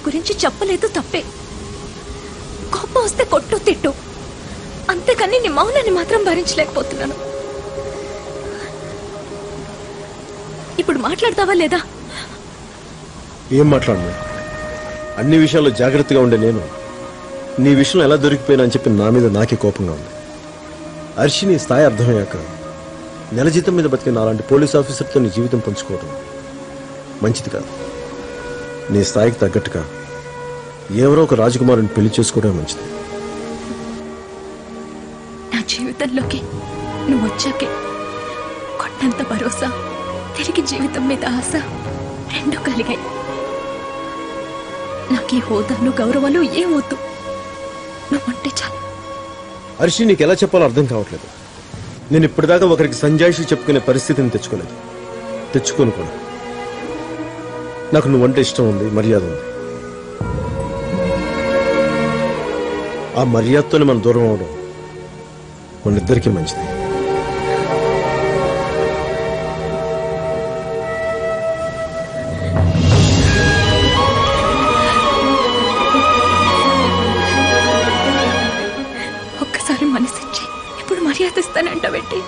గురించి చెప్పలేదు తప్పే. కోపం వస్తే కొట్టు తిట్టు, అంతేకాని నీ మౌనాన్ని మాత్రం భరించలేకపోతున్నాను. ఇప్పుడు మాట్లాడతావా లేదా? ఏం మాట్లాడను? అన్ని విషయాల్లో జాగ్రత్తగా ఉండే నేను నీ విషయంలో ఎలా దొరికిపోయినా అని చెప్పి నా మీద నాకే కోపంగా ఉంది. అర్షి నీ స్థాయి అర్థమయ్యాక నెల జీతం మీద బతికిన అలాంటి పోలీస్ ఆఫీసర్తో నీ జీవితం పంచుకోవడం మంచిది కాదు. నీ స్థాయికి తగ్గట్టుగా ఎవరో ఒక రాజకుమారుని పెళ్లి చేసుకోవడం మంచిది. నా జీవితంలోకి నువ్వు వచ్చాకే కొండంత భరోసా, తిరిగి జీవితం మీద ఆశ రెండు కలిగాయి. నాకు ఈ హోదాలు గౌరవాలు ఏమొద్దు, నువ్వంటే చాలు. అర్షి నీకు ఎలా చెప్పాలో అర్థం కావట్లేదు. నేను ఇప్పటిదాకా ఒకరికి సంజాయిషి చెప్పుకునే పరిస్థితిని తెచ్చుకోను కూడా. నాకు నువ్వంటే ఇష్టం ఉంది, మర్యాద ఉంది. ఆ మర్యాదతోనే మనం దూరం అవడం మనిద్దరికీ మంచిది. ఒక్కసారి మనసిచ్చి ఇప్పుడు మర్యాద ఇస్తానంటావేంటి?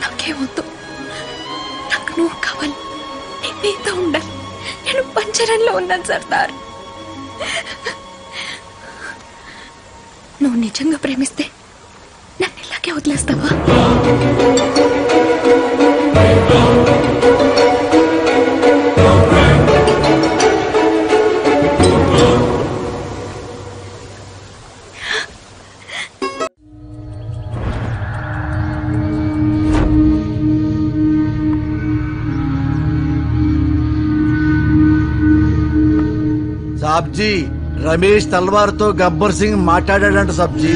నాకేమొద్దు, నాకు నువ్వు కావాలి, నేను నీతో ఉండాలి. నేను పంజరంలో ఉన్నాను సర్దార్. నువ్వు నిజంగా ప్రేమిస్తే నన్ను ఇలాగే వదిలేస్తావా? సాబ్జీ, రమేష్ తల్వార్ తో గబ్బర్ సింగ్ మాట్లాడాడంట సాబ్జీ.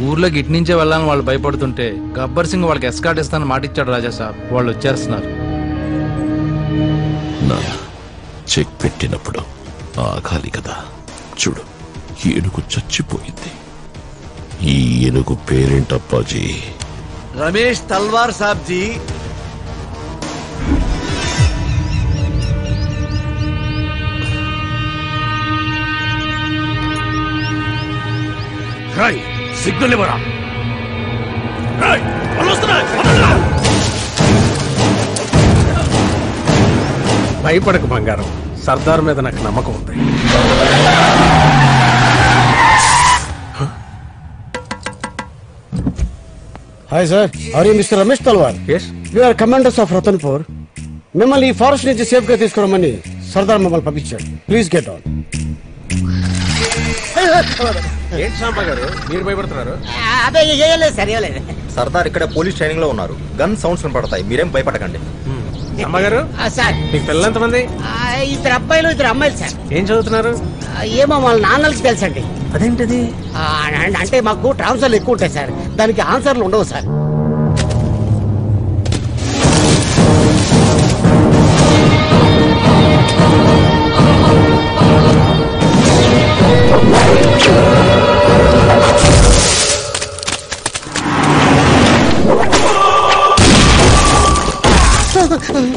ఊర్లోకి ఇట్నుంచే వెళ్ళాలని వాళ్ళు భయపడుతుంటే గబ్బర్ సింగ్ వాళ్ళకి ఎస్కాట్ ఇస్తానని మాటిచ్చాడు రాజా సాబ్. వాళ్ళు వచ్చేస్తున్నారు. చెక్ పెట్టినప్పుడు ఆగాలి కదా. చూడు, ఏనుగు చచ్చిపోయింది. ఈ ఏనుగు పేరేంటప్పాజీ? రమేష్ తల్వార్ సాబ్జీ. సిగ్నల్ ఇవ్వరా? భయపడకు బంగారం, సర్దార్ మీద నాకు నమ్మకం ఉంది. Hi sir, are you mister Ramesh Talwar? You are commanders of Ratanpur. మిమ్మల్ని ఈ ఫారెస్ట్ నుంచి సేఫ్ గా తీసుకురమ్మని సర్దార్ మమ్మల్ని పంపించాడు. Please get on. ఏంటి సాంబా గారు మీరు భయపడుతున్నారు? అదే ఏం లేదు సార్, ఏం లేదు. సర్దార్ ఇక్కడ పోలీస్ ట్రైనింగ్ లో ఉన్నారు. గన్ సౌండ్స్ వినపడతాయి, మీరేం భయపడకండి. అమ్మగారు సార్, మీకు పిల్లలు ఎంతమంది? 2 అబ్బాయిలు 2 అమ్మాయిలు సార్. ఏం చదువుతున్నారు? ఏమో వాళ్ళ నాన్నలకి తెలుసండి. అదేంటది? అంటే మాకు ట్రాన్స్ఫర్లు ఎక్కువ ఉంటాయి సార్, దానికి ఆన్సర్లు ఉండవు సార్.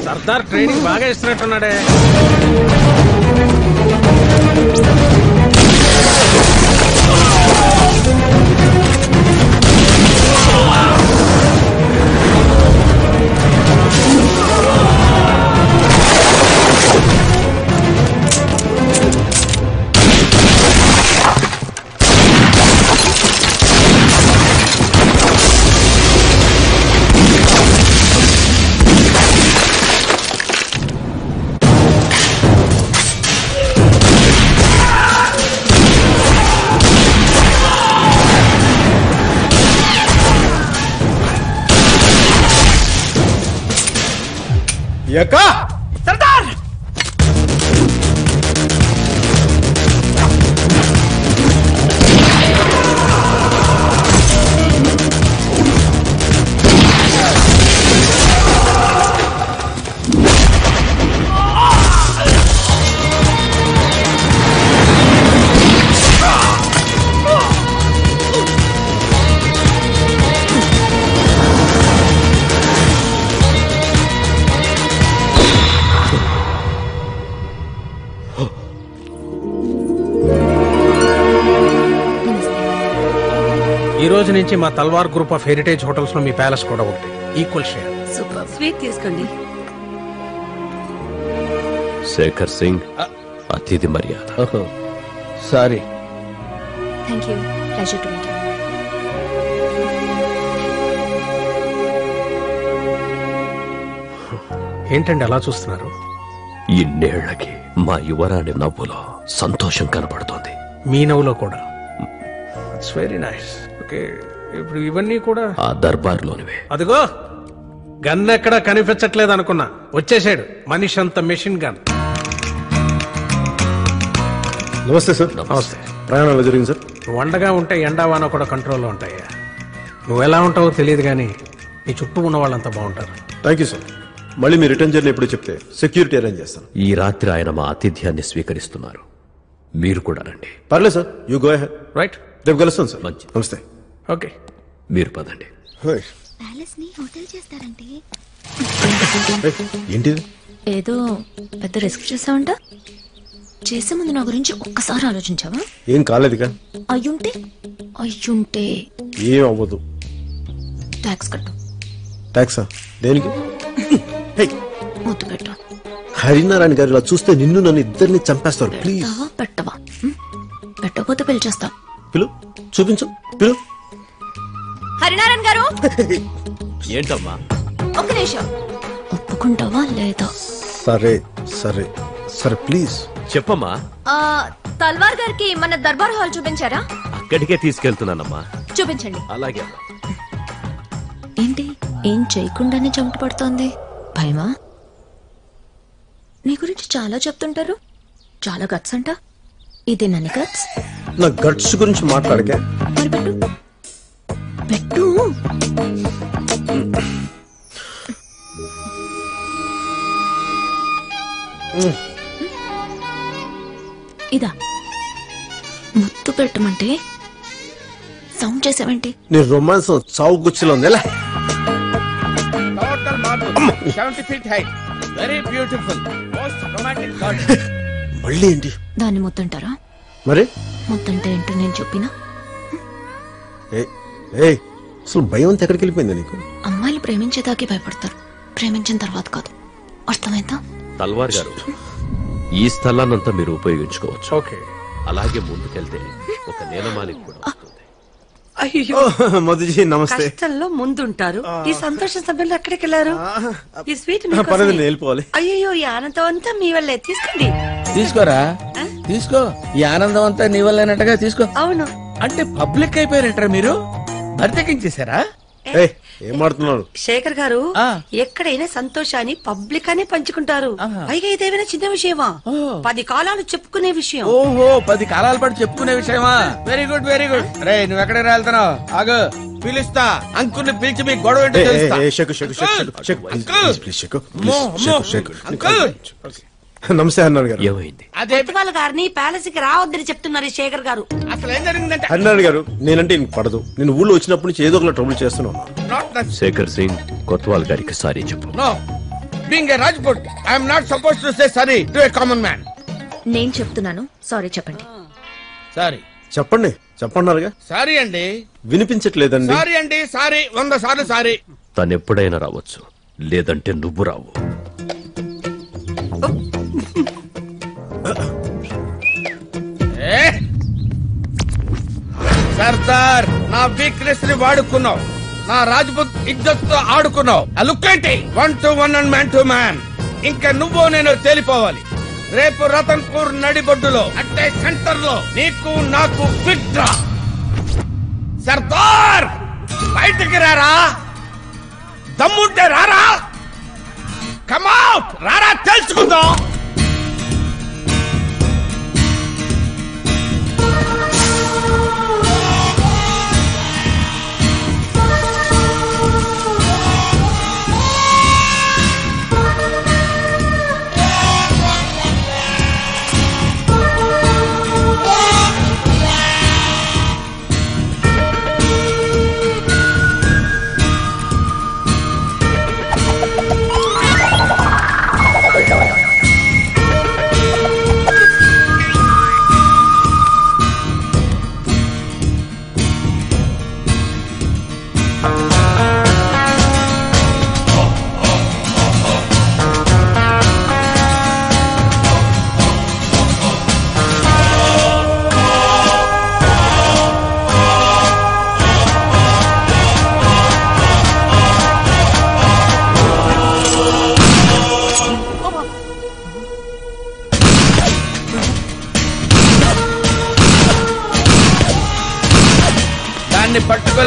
సర్దార్ ట్రైనింగ్ బాగా ఇస్తున్నట్టున్నాడే. ఎక్కా సర్దార్! ఈ రోజు నుంచి మా తల్వార్ గ్రూప్ ఆఫ్ హెరిటేజ్ హోటల్స్ లో మీ ప్యాలెస్ కూడా ఒకటి, ఈక్వల్ షేర్. సూపర్. స్వీట్ తీసుకోండి. శేఖర్ సింగ్, అతిథి మర్యాద. Sorry. Thank you. Pleasure to meet you. ఏంటండి అలా చూస్తున్నారు? ఇన్నేళ్లకి మా యువరాణి నవ్వులో సంతోషం కనపడుతోంది. మీ నవ్వులో కూడా. It's very nice. ఓకే, ఇప్పుడు ఇవన్నీ కూడా ఆ దర్బార్లోనివే. అదిగో గన్ ఎక్కడ కనిపించట్లేదు అనుకున్నా, వచ్చేసాడు మనిషి అంత మెషిన్ గన్. నమస్తే సార్. నమస్తే. ప్రయాణం ఎలా జరిగింది సార్? వండగా ఉంటే ఎండావాన కూడా కంట్రోల్లో ఉంటాయా. నువ్వు ఎలా ఉంటావో తెలియదు కానీ నీ చుట్టూ ఉన్న వాళ్ళంతా బాగుంటారు. Thank you sir. మళ్ళీ మీ రిటర్న్ జర్నీ ఎప్పుడు చెప్తే సెక్యూరిటీ అరేంజ్ చేస్తాను. ఈ రాత్రి ఆయన మా ఆతిథ్యాన్ని స్వీకరిస్తున్నారు, మీరు కూడా రండి. పర్లేదు sir, you go ahead. Right, రేపు కలుస్తాను సార్. మంచి. నమస్తే. ఓకే, మీరు పదండి. ప్యాలెస్ ని హోటల్ చేస్తారంటే ఏంటిది? ఏదో పెద్ద రిస్క్ చేసావంట. చేసే ముందు నా గురించి ఒక్కసారి ఆలోచించావా? ఏం కాలేదుగా. అయ్యుంటే ఏం అవ్వదు. ట్యాక్స్ కట్టు. ట్యాక్సా? దేనికి? ముద్దు పెట్టు. హరినారాయణ గారు ఇలా చూస్తే నిన్ను నన్ను ఇద్దరిని చంపేస్తారు. ప్లీజ్. పెట్టవా? పెట్టకపోతే పెళ్లి చేస్తా. పిలు, చూపించు, పిలు. హరినారాయణ గారు, ఏంటమ్మా? ఒక్క నిమిషం. ఒప్పుకుంటావా లేదా? సరే సరే సరే, ప్లీజ్ చెప్పమ్మా. తల్వార్ గారికి మన దర్బార్ హాల్ చూపించారా? అక్కడికే తీసుకెళ్తున్నానమ్మా. చూపించండి. అలాగే అమ్మా. ఏంటి, ఏం చేయకుండానే చెమట పడుతోంది? భయమా? నీ గురించి చాలా చెప్తుంటారు. చాలా గట్స్ అంట. ఇదే నన్ను గట్స్? నా గట్స్ గురించి మాట్లాడకే. మరి పెట్టు పెట్టు. ఇదా ముత్తు పెట్టమంటే సౌండ్ చేసావేంటి? నీ రొమాన్స్ చావు గుచ్చిలో ఉంది. ఎలా? Total marble, 70 feet height, very beautiful, most romantic garden. మళ్ళీ ఏంటి? దాన్ని ముద్దంటారా? మరి ముద్దంటే ఏంటో నేను చెప్పినా. అసలు భయం అంతా ఎక్కడికి వెళ్ళిపోయింది నీకు? అమ్మాయిలు ప్రేమించేదాకే భయపడతారు, ప్రేమించిన తర్వాత కాదు. అర్థమైందా? తల్వార్ గారు, ఈ స్థలాన్నంతా మీరు ఉపయోగించుకోవచ్చు. ఓకే, అలాగే ముందుకెళ్తే ఒక నేలమాలిక కూడా వస్తుంది. అయ్యో, మధుజీ నమస్తే. కష్టంలో ముందుంటారు. ఈ సంతోష సమయంలో ఎక్కడికి వెళ్ళారు? ఈ స్వీట్ పర్లేదు, నేను వెళ్ళిపోవాలి. అయ్యో, ఈ ఆనందం అంతా మీ వల్లే. తీసుకోండి. తీసుకోరా, తీసుకో. ఈ ఆనందం అంతా నీ వల్లేనట్టుగా తీసుకో. అవును. అంటే పబ్లిక్ అయిపోయారంటారా మీరు? బరితెక్కించేశారా? ఏం మాడుతున్నారు? శేఖర్ గారు, ఎక్కడైనా సంతోషాన్ని పబ్లిక్ అని పంచుకుంటారు. పైగా ఇదేమైనా చిన్న విషయమా? 10 కాలాలు చెప్పుకునే విషయం. ఓహో, 10 కాలాల పాటు చెప్పుకునే విషయమా? Very good, very good. రే, నువ్వు ఎక్కడికి వెళ్తున్నావు? ఆగు, పిలుస్తా. అంకుల్ని పిలిచి మీ గొడవ ఏంటో తెలుస్తా. నమస్తే హరినారాయణ గారు. ఏమైంది? అదే వాళ్ళ గారిని ప్యాలెస్ కి రావద్దని చెప్తున్నారు ఈ శేఖర్ గారు. అసలు ఏం జరిగిందంటే, హరినారాయణ గారు, నేనంటే ఇంక పడదు. నేను ఊళ్ళో వచ్చినప్పటి నుంచి ఏదో ఒక ట్రబుల్ చేస్తున్నాను. శేఖర్ సింగ్, కొత్వాల్ గారికి సారీ చెప్పు. No, being a Rajput, I am not supposed to say sorry to a common man. నేను చెప్తున్నాను, సారీ చెప్పండి. సారీ చెప్పండి. చెప్పన్నారుగా. సారీ అండి. వినిపించట్లేదండి. సారీ అండి, సారీ. 100 సార్లు సారీ. తను ఎప్పుడైనా రావచ్చు, లేదంటే నువ్వు రావు. సర్దార్, నా వీక్నెస్ ని వాడుకున్నావు. నా రాజ్పుత్ ఇజ్జత్ తో ఆడుకున్నావు. ఆ లుక్ ఏంటి? 1 to 1 and man to man. ఇంకా నువ్వు నేను తేలిపోవాలి. రేపు రతన్పూర్ నడిబొడ్డులో, అంటే సెంటర్ లో నీకు నాకు విత్డ్రా. సర్దార్, బయటికి రారా. దమ్ముంటే రారా. కమౌట్, రారా, తెలుసుకుందాం.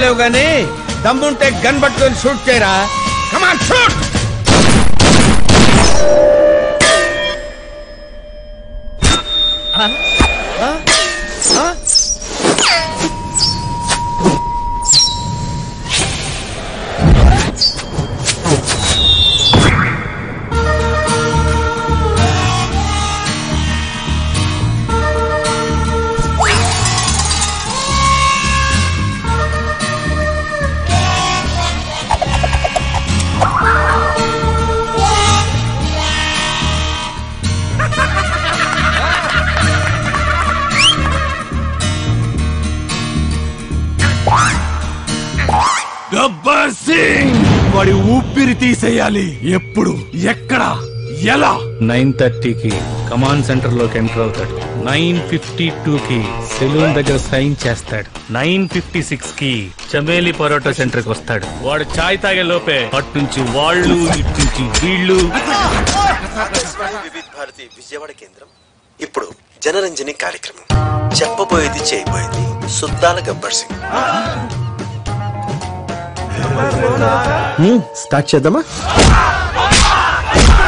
చేయలేవు గానీ దమ్ముంటే గన్ పట్టుకొని షూట్ చేయరా. Come on shoot. గబ్బర్ సింగ్ వాడి ఊపిరి తీసేయాలి. ఎప్పుడు, ఎక్కడ, ఎలా? 9:30కి కమాండ్ సెంటర్ లోకి ఎంటర్ అవుతాడు. 9:52కి సెలూన్ దగ్గర సైన్ చేస్తాడు. 9:56కి చమేలి పరోటా సెంటర్ కి వస్తాడు. వాడు చాయ్ తాగే లోపే అటు నుంచి వాళ్ళు, ఇటు నుంచి వీళ్ళు. వివిధ భారతి విజయవాడ కేంద్రం ఇప్పుడు జనరంజని కార్యక్రమం. చెప్పబోయేది చేయబోయేది సుద్దాల గబ్బర్ సింగ్. స్టార్ట్ చేద్దామా?